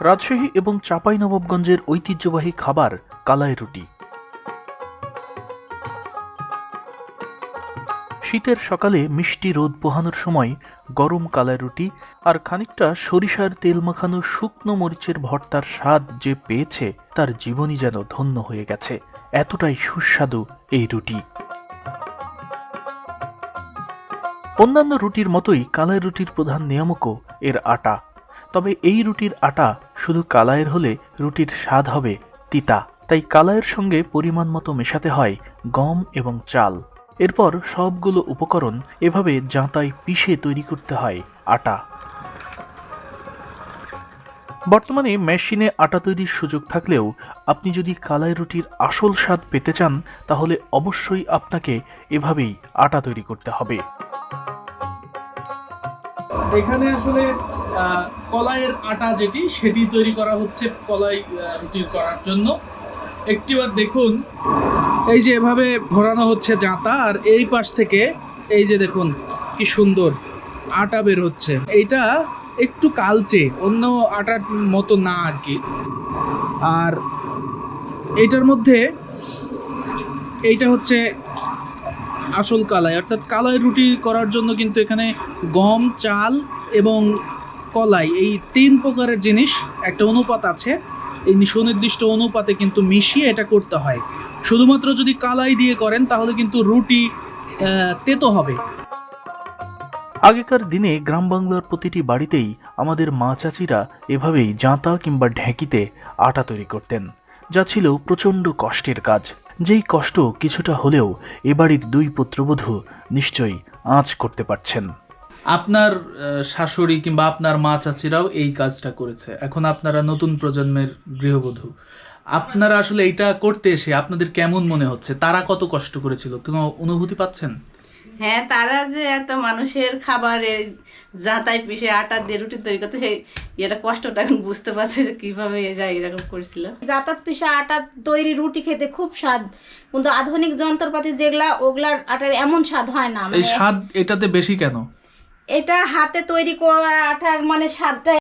রাজশাহী এবং চাঁপাইনবাবগঞ্জের ঐতিহ্যবাহী খাবার কালাই রুটি। শীতের সকালে মিষ্টি রোদ পোহানোর সময় গরম কালাই রুটি আর খানিকটা সরিষার তেল মাখানো শুকনো মরিচের ভর্তার স্বাদ যে পেয়েছে তার জীবনই যেন ধন্য হয়ে গেছে। এতটাই সুস্বাদু এই রুটি। অন্যান্য রুটির মতোই কালাই রুটির প্রধান নিয়ামকও এর আটা। তবে এই রুটির আটা শুধু কালাইয়ের হলে রুটির স্বাদ হবে তিতা, তাই কালাইয়ের সঙ্গে পরিমাণ মতো মেশাতে হয় গম এবং চাল। এরপর সবগুলো উপকরণ এভাবে জাঁতায় পিষে তৈরি করতে হয় আটা। বর্তমানে মেশিনে আটা তৈরির সুযোগ থাকলেও আপনি যদি কালাই রুটির আসল স্বাদ পেতে চান তাহলে অবশ্যই আপনাকে এভাবেই আটা তৈরি করতে হবে। এখানে আসলে কলাইয়ের আটা সেটি তৈরি করা হচ্ছে কলাই রুটি করার জন্য। একটিবার দেখুন, এই যে এভাবে ঘোরানো হচ্ছে জাঁতা, আর এই পাশ থেকে এই যে দেখুন কি সুন্দর আটা বের হচ্ছে। এইটা একটু কালচে, অন্য আটার মতো না আর কি। আর এইটার মধ্যে এইটা হচ্ছে আসল কালাই, অর্থাৎ কালাই রুটি করার জন্য কিন্তু এখানে গম, চাল এবং কলাই এই 3 প্রকারের জিনিস একটা অনুপাত আছে। এই সুনির্দিষ্ট অনুপাতে কিন্তু মিশিয়ে এটা করতে হয়। শুধুমাত্র যদি কালাই দিয়ে করেন তাহলে কিন্তু রুটি তেতো হবে। আগেকার দিনে গ্রাম বাংলার প্রতিটি বাড়িতেই আমাদের মা চাচিরা এভাবেই জাঁতা কিংবা ঢেঁকিতে আটা তৈরি করতেন, যা ছিল প্রচণ্ড কষ্টের কাজ। যেই কষ্ট কিছুটা হলেও এ বাড়ির 2 পুত্রবধূ নিশ্চয়ই আঁচ করতে পারছেন। আপনার শাশুড়ি কিংবা আপনার মা চাচিরাও এই কাজটা করেছে, এখন আপনারা নতুন প্রজন্মের গৃহবধূ। আপনারা আসলে এইটা করতে এসে আপনাদের কেমন মনে হচ্ছে? তারা কত কষ্ট করেছিল, কোনো অনুভূতি পাচ্ছেন? হ্যাঁ, তারা যে এত মানুষের খাবারের জাঁতায় পিষে আটা দিয়ে রুটি তৈরি করতে, সেই এটা কষ্টটা এখন বুঝতে পারছি যে কিভাবে এরা এরকম করেছিল। জাঁতাত পিষা আটা তৈরি রুটি খেতে খুব স্বাদ, কিন্তু আধুনিক যন্ত্রপাতি যেগুলা ওগুলার আটার এমন স্বাদ হয় না। এই স্বাদ এটাতে বেশি কেন? এটা হাতে তৈরি করা আটার মানে স্বাদটা